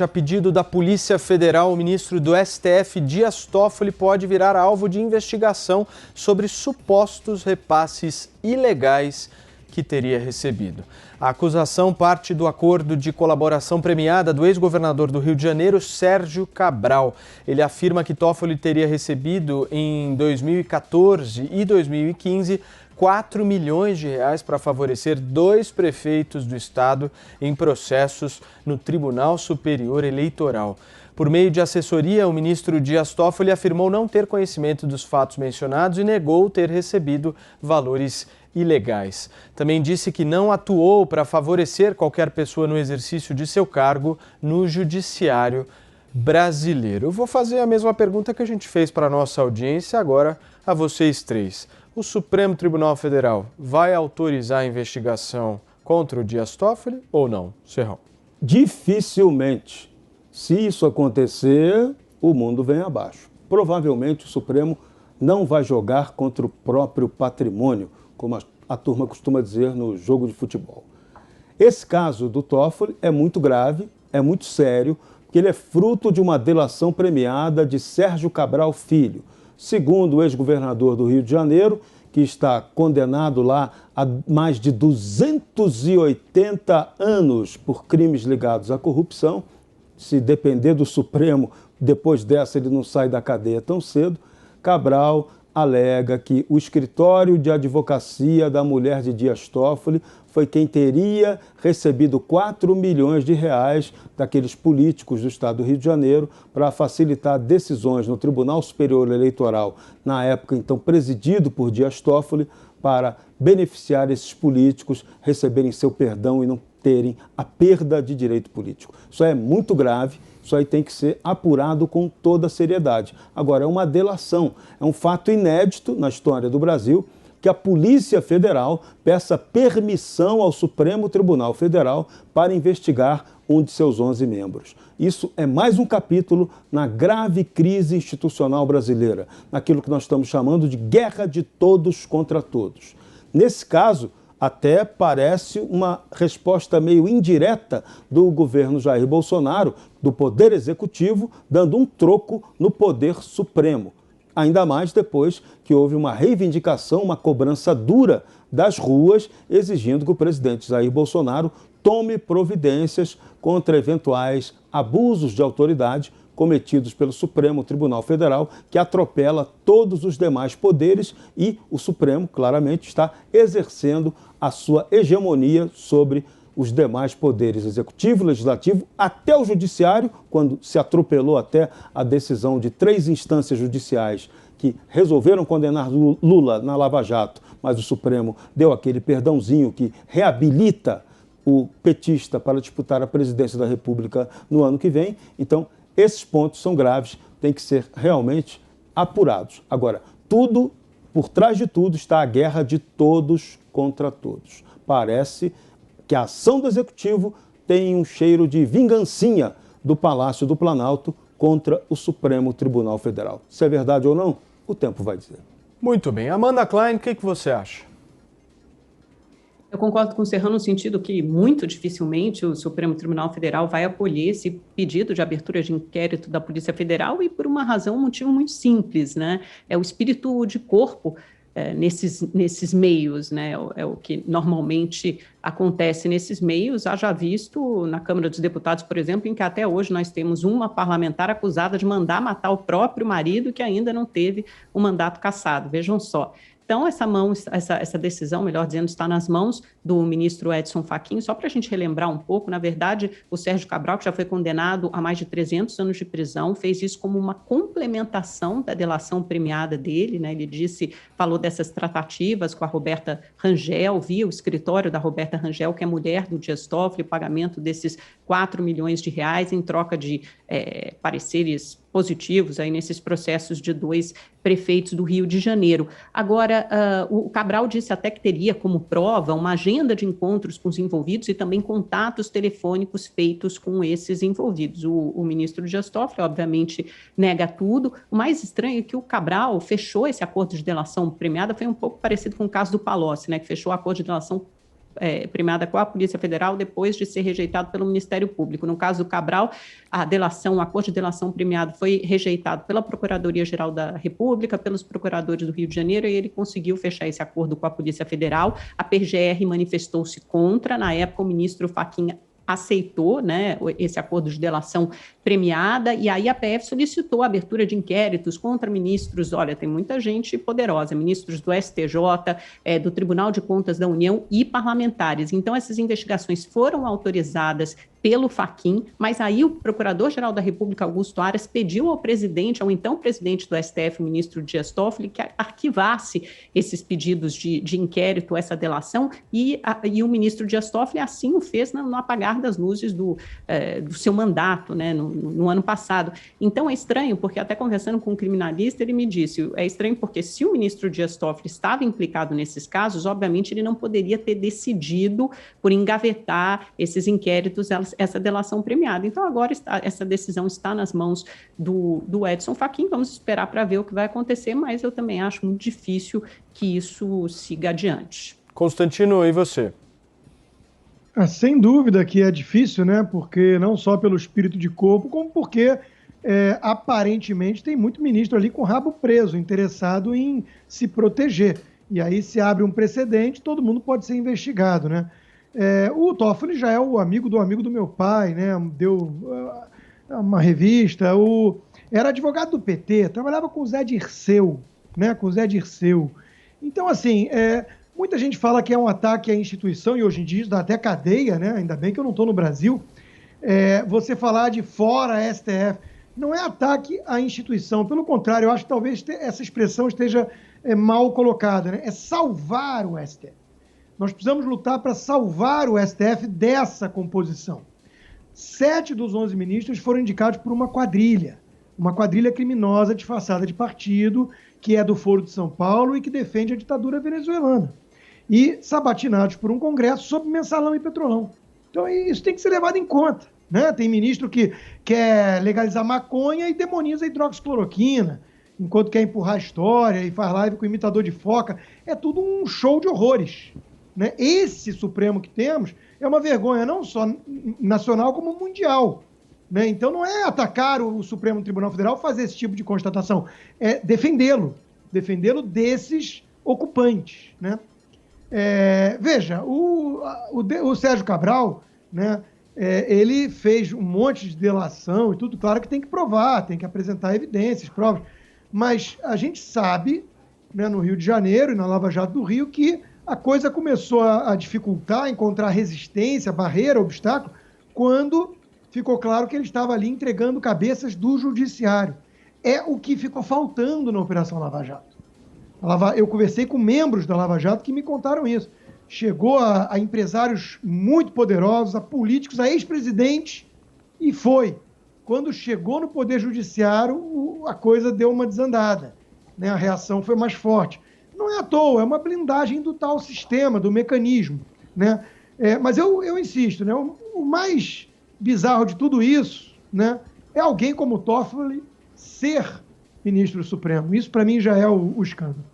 A pedido da Polícia Federal, o ministro do STF, Dias Toffoli, pode virar alvo de investigação sobre supostos repasses ilegais que teria recebido. A acusação parte do acordo de colaboração premiada do ex-governador do Rio de Janeiro, Sérgio Cabral. Ele afirma que Toffoli teria recebido em 2014 e 2015 R$ 4 milhões para favorecer 2 prefeitos do estado em processos no Tribunal Superior Eleitoral. Por meio de assessoria, o ministro Dias Toffoli afirmou não ter conhecimento dos fatos mencionados e negou ter recebido valores ilegais. Também disse que não atuou para favorecer qualquer pessoa no exercício de seu cargo no Judiciário brasileiro. Eu vou fazer a mesma pergunta que a gente fez para a nossa audiência agora a vocês três. O Supremo Tribunal Federal vai autorizar a investigação contra o Dias Toffoli ou não, Serrão? Dificilmente. Se isso acontecer, o mundo vem abaixo. Provavelmente o Supremo não vai jogar contra o próprio patrimônio, como a turma costuma dizer no jogo de futebol. Esse caso do Toffoli é muito grave, é muito sério, porque ele é fruto de uma delação premiada de Sérgio Cabral Filho, segundo o ex-governador do Rio de Janeiro, que está condenado lá a mais de 280 anos por crimes ligados à corrupção. Se depender do Supremo, depois dessa ele não sai da cadeia tão cedo. Cabral alega que o escritório de advocacia da mulher de Dias Toffoli foi quem teria recebido 4 milhões de reais daqueles políticos do estado do Rio de Janeiro para facilitar decisões no Tribunal Superior Eleitoral, na época então presidido por Dias Toffoli, para beneficiar esses políticos, receberem seu perdão e não terem a perda de direito político. Isso é muito grave. Isso aí tem que ser apurado com toda a seriedade. Agora, é uma delação, é um fato inédito na história do Brasil que a Polícia Federal peça permissão ao Supremo Tribunal Federal para investigar um de seus 11 membros. Isso é mais um capítulo na grave crise institucional brasileira, naquilo que nós estamos chamando de guerra de todos contra todos. Nesse caso, até parece uma resposta meio indireta do governo Jair Bolsonaro, do Poder Executivo, dando um troco no Poder Supremo. Ainda mais depois que houve uma reivindicação, uma cobrança dura das ruas, exigindo que o presidente Jair Bolsonaro tome providências contra eventuais abusos de autoridade cometidos pelo Supremo Tribunal Federal, que atropela todos os demais poderes e o Supremo, claramente, está exercendo a sua hegemonia sobre os demais poderes, executivo, legislativo, até o judiciário, quando se atropelou até a decisão de 3 instâncias judiciais que resolveram condenar Lula na Lava Jato, mas o Supremo deu aquele perdãozinho que reabilita o petista para disputar a presidência da República no ano que vem. Então, esses pontos são graves, têm que ser realmente apurados. Agora, por trás de tudo está a guerra de todos contra todos. Parece que a ação do Executivo tem um cheiro de vingancinha do Palácio do Planalto contra o Supremo Tribunal Federal. Se é verdade ou não, o tempo vai dizer. Muito bem. Amanda Klein, o que você acha? Eu concordo com o Serrão no sentido que muito dificilmente o Supremo Tribunal Federal vai acolher esse pedido de abertura de inquérito da Polícia Federal e por um motivo muito simples, né? É o espírito de corpo nesses meios, né? É o que normalmente acontece nesses meios, haja visto na Câmara dos Deputados, por exemplo, em que até hoje nós temos uma parlamentar acusada de mandar matar o próprio marido que ainda não teve o mandato cassado. Vejam só. Então, essa decisão, melhor dizendo, está nas mãos do ministro Edson Fachin. Só para a gente relembrar um pouco, na verdade, o Sérgio Cabral, que já foi condenado a mais de 300 anos de prisão, fez isso como uma complementação da delação premiada dele, né? Ele falou dessas tratativas com a Roberta Rangel, via o escritório da Roberta Rangel, que é mulher do Dias Toffoli, pagamento desses 4 milhões de reais em troca de pareceres positivos aí nesses processos de 2 prefeitos do Rio de Janeiro. Agora, o Cabral disse até que teria como prova uma agenda de encontros com os envolvidos e também contatos telefônicos feitos com esses envolvidos. O ministro Dias Toffoli, obviamente, nega tudo. O mais estranho é que o Cabral fechou esse acordo de delação premiada, foi um pouco parecido com o caso do Palocci, né, que fechou o acordo de delação premiada com a Polícia Federal depois de ser rejeitado pelo Ministério Público. No caso do Cabral, o acordo de delação premiado foi rejeitado pela Procuradoria-Geral da República, pelos procuradores do Rio de Janeiro, e ele conseguiu fechar esse acordo com a Polícia Federal. A PGR manifestou-se contra. Na época, o ministro Fachin aceitou, né, esse acordo de delação premiada, e aí a PF solicitou a abertura de inquéritos contra ministros. Olha, tem muita gente poderosa, ministros do STJ, do Tribunal de Contas da União e parlamentares. Então, essas investigações foram autorizadas pelo Fachin, mas aí o Procurador-Geral da República, Augusto Aras, pediu ao presidente, ao então presidente do STF, o ministro Dias Toffoli, que arquivasse esses pedidos de inquérito, essa delação, e o ministro Dias Toffoli assim o fez no apagar das luzes do seu mandato, né, no ano passado. Então é estranho, porque até conversando com um criminalista, ele me disse, é estranho porque se o ministro Dias Toffoli estava implicado nesses casos, obviamente ele não poderia ter decidido por engavetar esses inquéritos, essa delação premiada. Então agora essa decisão está nas mãos do Edson Fachin, vamos esperar para ver o que vai acontecer, mas eu também acho muito difícil que isso siga adiante. Constantino, e você? Sem dúvida que é difícil, né? Porque não só pelo espírito de corpo, como porque aparentemente tem muito ministro ali com o rabo preso, interessado em se proteger. E aí se abre um precedente, todo mundo pode ser investigado, né? O Toffoli já é o amigo do meu pai, né? Deu uma revista, era advogado do PT, trabalhava com o Zé Dirceu, né? Com o Zé Dirceu. Então, assim, muita gente fala que é um ataque à instituição, e hoje em dia dá até cadeia, né? Ainda bem que eu não estou no Brasil. Você falar de fora STF, não é ataque à instituição, pelo contrário, eu acho que talvez essa expressão esteja mal colocada, né? É salvar o STF. Nós precisamos lutar para salvar o STF dessa composição. 7 dos 11 ministros foram indicados por uma quadrilha criminosa disfarçada de partido, que é do Foro de São Paulo e que defende a ditadura venezuelana. E sabatinados por um Congresso sobre mensalão e petrolão. Então isso tem que ser levado em conta, né? Tem ministro que quer legalizar maconha e demoniza a hidroxicloroquina, enquanto quer empurrar a história e faz live com imitador de foca. É tudo um show de horrores, né? Esse Supremo que temos é uma vergonha não só nacional como mundial, né? Então não é atacar o Supremo Tribunal Federal, fazer esse tipo de constatação, é defendê-lo desses ocupantes, né? Veja, o Sérgio Cabral, né, ele fez um monte de delação e tudo, claro que tem que provar, tem que apresentar evidências, provas, mas a gente sabe, né, no Rio de Janeiro e na Lava Jato do Rio, que a coisa começou a dificultar, a encontrar resistência, barreira, obstáculo, quando ficou claro que ele estava ali entregando cabeças do judiciário. É o que ficou faltando na Operação Lava Jato. Eu conversei com membros da Lava Jato que me contaram isso. Chegou a empresários muito poderosos, a políticos, a ex-presidentes, e foi. Quando chegou no Poder Judiciário, a coisa deu uma desandada, né? A reação foi mais forte. Não é à toa, é uma blindagem do tal sistema, do mecanismo, né? Mas eu insisto, né? O mais bizarro de tudo isso, né, é alguém como o Toffoli ser ministro do Supremo. Isso, para mim, já é o escândalo.